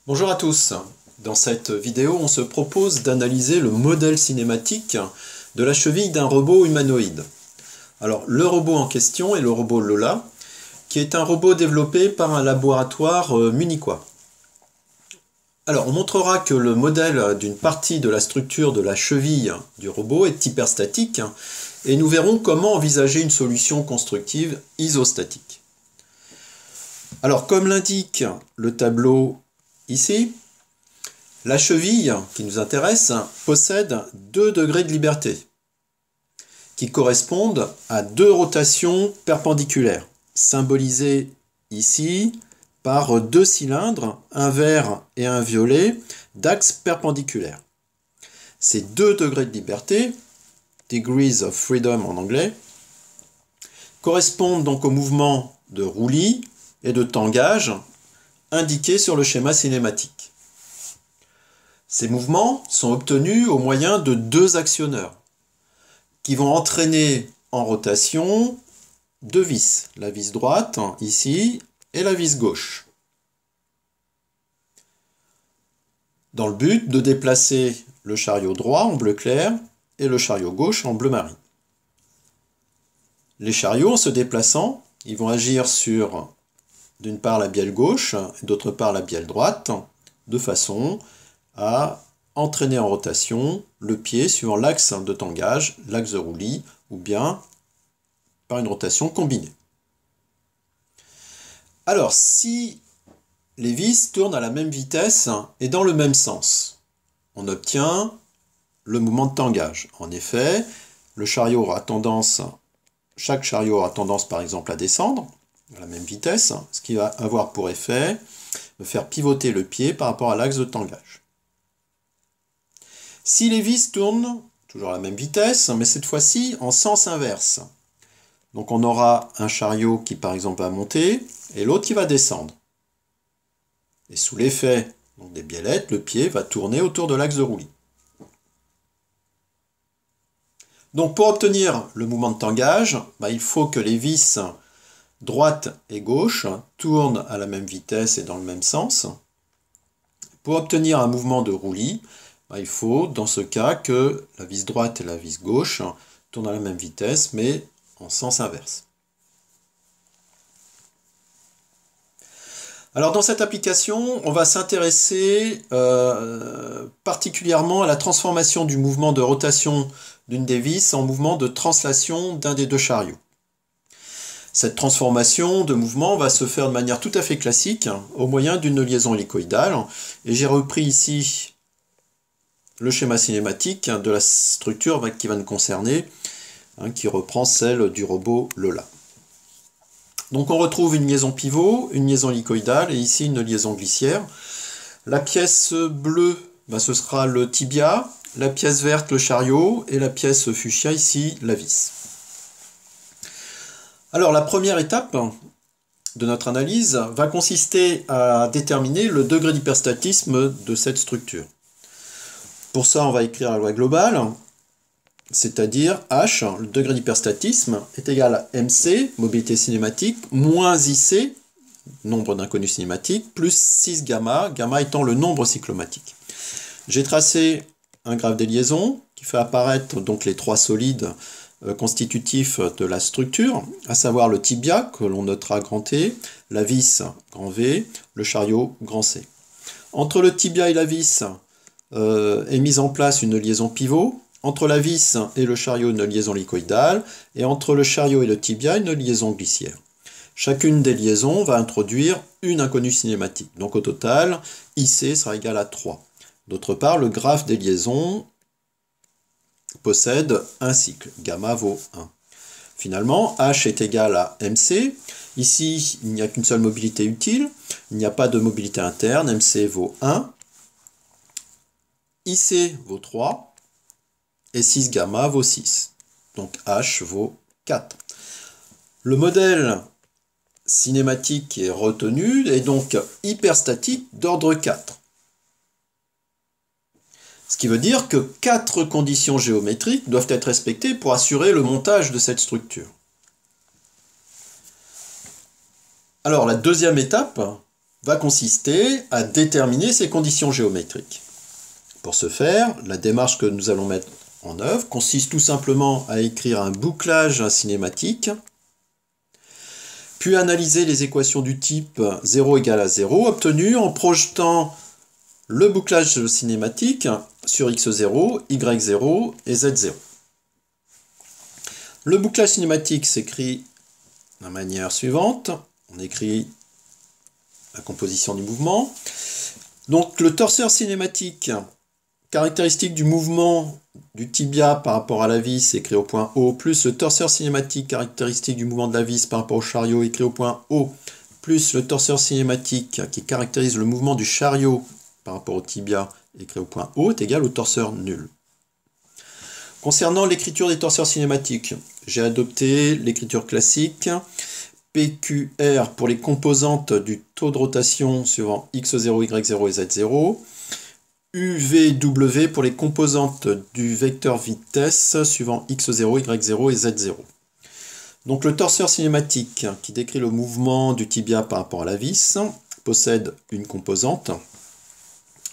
Bonjour à tous. Dans cette vidéo, on se propose d'analyser le modèle cinématique de la cheville d'un robot humanoïde. Alors, le robot en question est le robot Lola, qui est un robot développé par un laboratoire munichois. Alors, on montrera que le modèle d'une partie de la structure de la cheville du robot est hyperstatique, et nous verrons comment envisager une solution constructive isostatique. Alors, comme l'indique le tableau ici, la cheville qui nous intéresse possède 2 degrés de liberté qui correspondent à 2 rotations perpendiculaires, symbolisées ici par 2 cylindres, un vert et un violet, d'axes perpendiculaires. Ces 2 degrés de liberté, degrees of freedom en anglais, correspondent donc au mouvement de roulis et de tangage indiqués sur le schéma cinématique. Ces mouvements sont obtenus au moyen de 2 actionneurs qui vont entraîner en rotation 2 vis, la vis droite ici et la vis gauche, dans le but de déplacer le chariot droit en bleu clair et le chariot gauche en bleu marine. Les chariots, en se déplaçant, ils vont agir sur d'une part la bielle gauche et d'autre part la bielle droite, de façon à entraîner en rotation le pied suivant l'axe de tangage, l'axe de roulis, ou bien par une rotation combinée. Alors, si les vis tournent à la même vitesse et dans le même sens, on obtient le mouvement de tangage. En effet, chaque chariot aura tendance par exemple à descendre à la même vitesse, ce qui va avoir pour effet de faire pivoter le pied par rapport à l'axe de tangage. Si les vis tournent toujours à la même vitesse, mais cette fois-ci en sens inverse, donc on aura un chariot qui par exemple va monter et l'autre qui va descendre. Et sous l'effet des biellettes, le pied va tourner autour de l'axe de roulis. Donc pour obtenir le mouvement de tangage, il faut que les vis droite et gauche tournent à la même vitesse et dans le même sens. Pour obtenir un mouvement de roulis, il faut dans ce cas que la vis droite et la vis gauche tournent à la même vitesse mais en sens inverse. Alors dans cette application, on va s'intéresser particulièrement à la transformation du mouvement de rotation d'une des vis en mouvement de translation d'un des 2 chariots. Cette transformation de mouvement va se faire de manière tout à fait classique au moyen d'une liaison hélicoïdale. Et j'ai repris ici le schéma cinématique de la structure qui va nous concerner, qui reprend celle du robot Lola. Donc on retrouve une liaison pivot, une liaison hélicoïdale et ici une liaison glissière. La pièce bleue, ce sera le tibia, la pièce verte le chariot et la pièce fuchsia ici la vis. Alors la première étape de notre analyse va consister à déterminer le degré d'hyperstatisme de cette structure. Pour ça, on va écrire la loi globale, c'est-à-dire H, le degré d'hyperstatisme, est égal à MC, mobilité cinématique, moins IC, nombre d'inconnus cinématiques, plus 6 gamma, gamma étant le nombre cyclomatique. J'ai tracé un graphe des liaisons qui fait apparaître donc les 3 solides constitutifs de la structure, à savoir le tibia, que l'on notera grand T, la vis, grand V, le chariot, grand C. Entre le tibia et la vis est mise en place une liaison pivot, entre la vis et le chariot une liaison hélicoïdale, et entre le chariot et le tibia une liaison glissière. Chacune des liaisons va introduire une inconnue cinématique, donc au total, IC sera égal à 3. D'autre part, le graphe des liaisons possède un cycle, gamma vaut 1. Finalement, H est égal à MC. Ici, il n'y a qu'une seule mobilité utile, il n'y a pas de mobilité interne, MC vaut 1, IC vaut 3, et 6 gamma vaut 6. Donc H vaut 4. Le modèle cinématique qui est retenu est donc hyperstatique d'ordre 4. Ce qui veut dire que 4 conditions géométriques doivent être respectées pour assurer le montage de cette structure. Alors la deuxième étape va consister à déterminer ces conditions géométriques. Pour ce faire, la démarche que nous allons mettre en œuvre consiste tout simplement à écrire un bouclage cinématique, puis analyser les équations du type 0 égale à 0, obtenues en projetant le bouclage cinématique sur x0, y0 et z0. Le bouclage cinématique s'écrit de la manière suivante. On écrit la composition du mouvement. Donc le torseur cinématique, caractéristique du mouvement du tibia par rapport à la vis écrit au point O, plus le torseur cinématique caractéristique du mouvement de la vis par rapport au chariot écrit au point O, plus le torseur cinématique qui caractérise le mouvement du chariot par rapport au tibia écrit au point O est égal au torseur nul. Concernant l'écriture des torseurs cinématiques, j'ai adopté l'écriture classique PQR pour les composantes du taux de rotation suivant x0, y0 et z0, UVW pour les composantes du vecteur vitesse suivant x0, y0 et z0. Donc le torseur cinématique qui décrit le mouvement du tibia par rapport à la vis possède une composante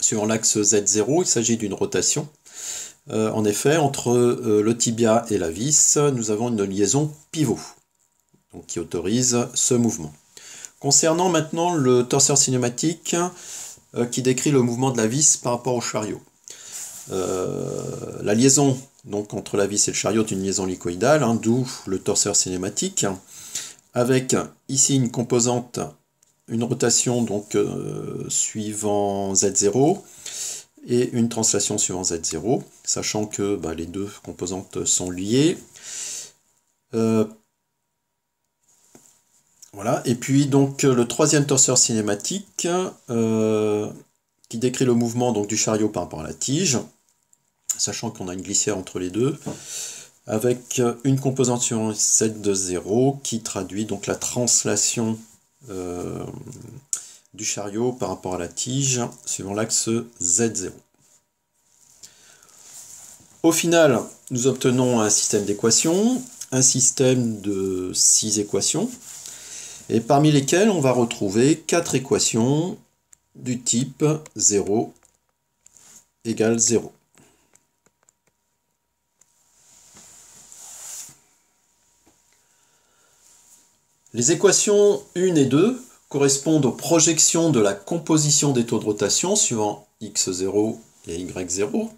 suivant l'axe z0, il s'agit d'une rotation. En effet, entre le tibia et la vis, nous avons une liaison pivot donc, qui autorise ce mouvement. Concernant maintenant le torseur cinématique qui décrit le mouvement de la vis par rapport au chariot. La liaison donc, entre la vis et le chariot est une liaison licoïdale, d'où le torseur cinématique, avec ici une composante, une rotation donc, suivant Z0 et une translation suivant Z0, sachant que les deux composantes sont liées. Voilà, et puis donc le troisième torseur cinématique qui décrit le mouvement donc, du chariot par rapport à la tige, sachant qu'on a une glissière entre les deux, avec une composante sur Z0 qui traduit donc la translation du chariot par rapport à la tige suivant l'axe Z0. Au final, nous obtenons un système d'équations, un système de 6 équations, et parmi lesquelles on va retrouver 4 équations du type 0 égale 0. Les équations 1 et 2 correspondent aux projections de la composition des taux de rotation suivant x0 et y0.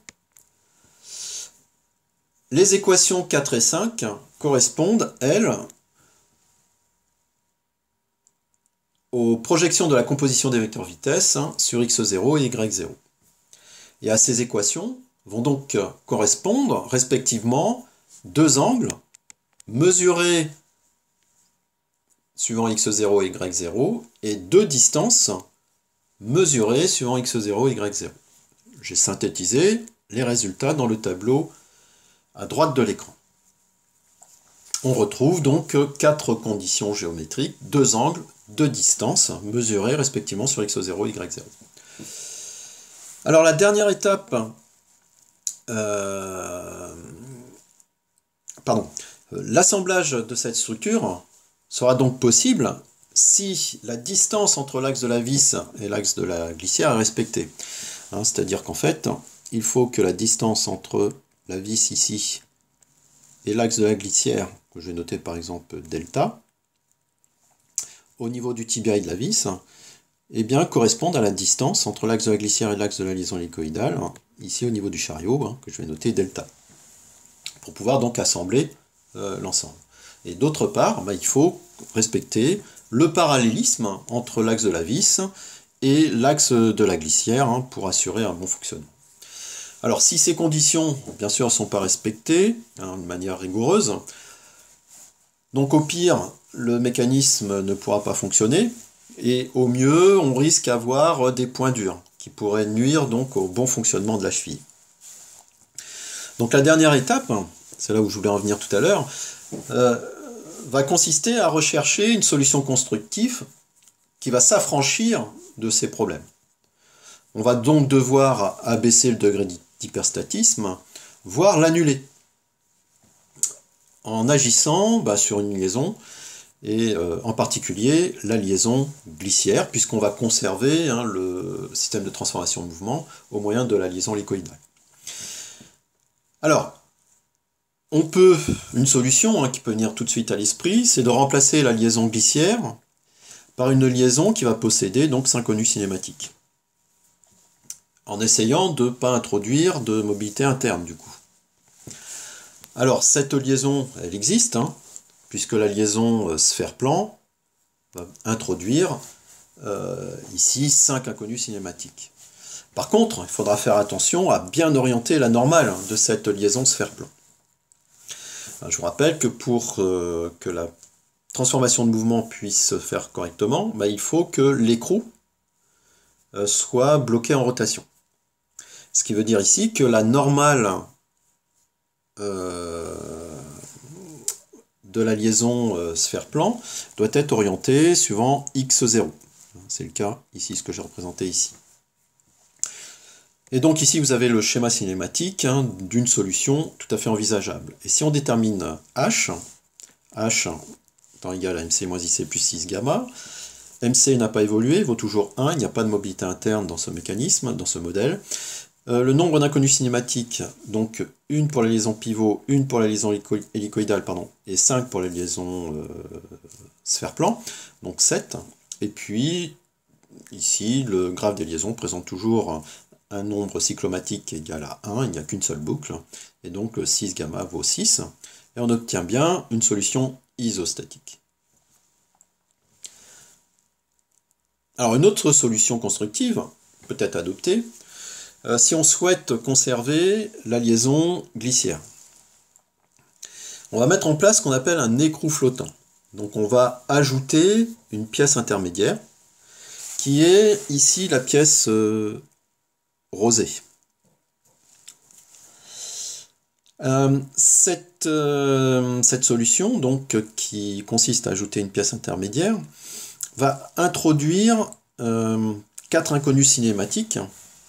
Les équations 4 et 5 correspondent, elles, aux projections de la composition des vecteurs vitesse sur x0 et y0. Et à ces équations vont donc correspondre respectivement deux angles mesurés suivant x0 et y0 et deux distances mesurées suivant x0 et y0. J'ai synthétisé les résultats dans le tableau à droite de l'écran. On retrouve donc 4 conditions géométriques, 2 angles, 2 distances mesurées respectivement sur x0 et y0. Alors la dernière étape, l'assemblage de cette structure sera donc possible si la distance entre l'axe de la vis et l'axe de la glissière est respectée. C'est-à-dire qu'en fait, il faut que la distance entre la vis ici et l'axe de la glissière, que je vais noter par exemple delta, au niveau du tibia et de la vis, corresponde à la distance entre l'axe de la glissière et l'axe de la liaison hélicoïdale, ici au niveau du chariot, que je vais noter delta, pour pouvoir donc assembler l'ensemble. Et d'autre part, il faut respecter le parallélisme entre l'axe de la vis et l'axe de la glissière pour assurer un bon fonctionnement. Alors si ces conditions, bien sûr, ne sont pas respectées de manière rigoureuse, donc au pire, le mécanisme ne pourra pas fonctionner, et au mieux, on risque d'avoir des points durs qui pourraient nuire donc au bon fonctionnement de la cheville. Donc la dernière étape, c'est là où je voulais en venir tout à l'heure, va consister à rechercher une solution constructive qui va s'affranchir de ces problèmes. On va donc devoir abaisser le degré d'hyperstatisme, voire l'annuler, en agissant sur une liaison et en particulier la liaison glissière, puisqu'on va conserver le système de transformation de mouvement au moyen de la liaison hélicoïdale. Alors, une solution qui peut venir tout de suite à l'esprit, c'est de remplacer la liaison glissière par une liaison qui va posséder donc synchronus cinématique, en essayant de ne pas introduire de mobilité interne du coup. Alors cette liaison, elle existe, puisque la liaison sphère-plan va introduire ici 5 inconnus cinématiques. Par contre, il faudra faire attention à bien orienter la normale de cette liaison sphère-plan. Je vous rappelle que pour que la transformation de mouvement puisse se faire correctement, il faut que l'écrou soit bloqué en rotation. Ce qui veut dire ici que la normale de la liaison sphère-plan doit être orientée suivant x0. C'est le cas ici, ce que j'ai représenté ici. Et donc ici, vous avez le schéma cinématique d'une solution tout à fait envisageable. Et si on détermine h étant égal à mc moins ic plus 6 gamma, mc n'a pas évolué, vaut toujours 1, il n'y a pas de mobilité interne dans ce mécanisme, dans ce modèle. Le nombre d'inconnus cinématiques, donc une pour la liaison pivot, une pour la liaison hélicoïdale, et 5 pour la liaison sphère-plan, donc 7. Et puis, ici, le graphe des liaisons présente toujours un nombre cyclomatique égal à 1, il n'y a qu'une seule boucle, et donc 6 gamma vaut 6, et on obtient bien une solution isostatique. Alors une autre solution constructive, peut-être adoptée, si on souhaite conserver la liaison glissière. On va mettre en place ce qu'on appelle un écrou flottant. Donc on va ajouter une pièce intermédiaire, qui est ici la pièce rosée. Cette solution, donc, qui consiste à ajouter une pièce intermédiaire, va introduire 4 inconnus cinématiques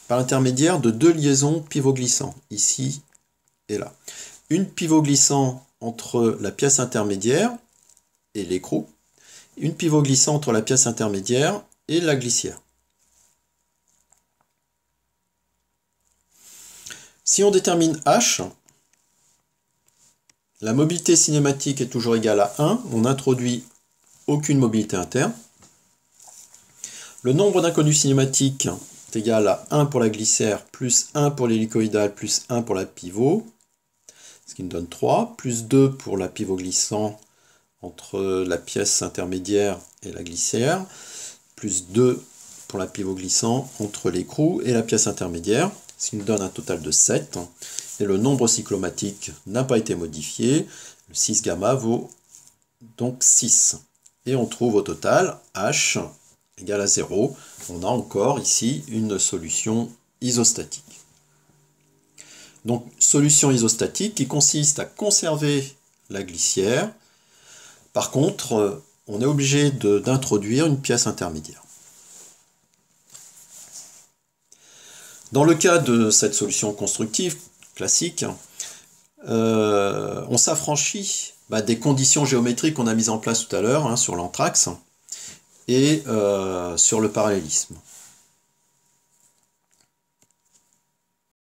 par l'intermédiaire de 2 liaisons pivot-glissants, ici et là. Une pivot-glissant entre la pièce intermédiaire et l'écrou, une pivot-glissant entre la pièce intermédiaire et la glissière. Si on détermine h, la mobilité cinématique est toujours égale à 1, on n'introduit aucune mobilité interne. Le nombre d'inconnus cinématiques est égal à 1 pour la glissière, plus 1 pour l'hélicoïdale, plus 1 pour la pivot, ce qui nous donne 3, plus 2 pour la pivot glissant entre la pièce intermédiaire et la glissière, plus 2 pour la pivot glissant entre l'écrou et la pièce intermédiaire, ce qui nous donne un total de 7. Et le nombre cyclomatique n'a pas été modifié, le 6 gamma vaut donc 6. Et on trouve au total h égale à 0. On a encore ici une solution isostatique. Donc solution isostatique qui consiste à conserver la glissière. Par contre, on est obligé d'introduire une pièce intermédiaire. Dans le cas de cette solution constructive classique, on s'affranchit des conditions géométriques qu'on a mises en place tout à l'heure sur l'anthrax et sur le parallélisme.